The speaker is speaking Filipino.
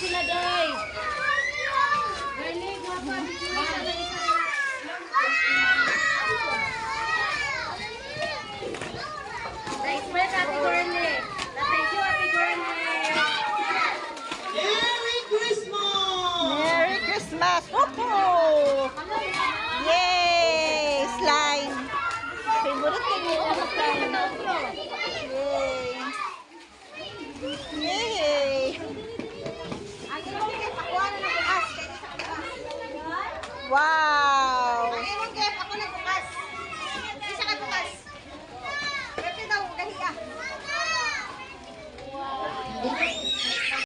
sila, day. Girlie, guwapa. Na-express, Ate Girlie. Thank you, Ate Girlie. Merry Christmas! Merry Christmas! Woohoo! Yay! Slime! Favorite ko yung slime. Yay! Yay! Wow!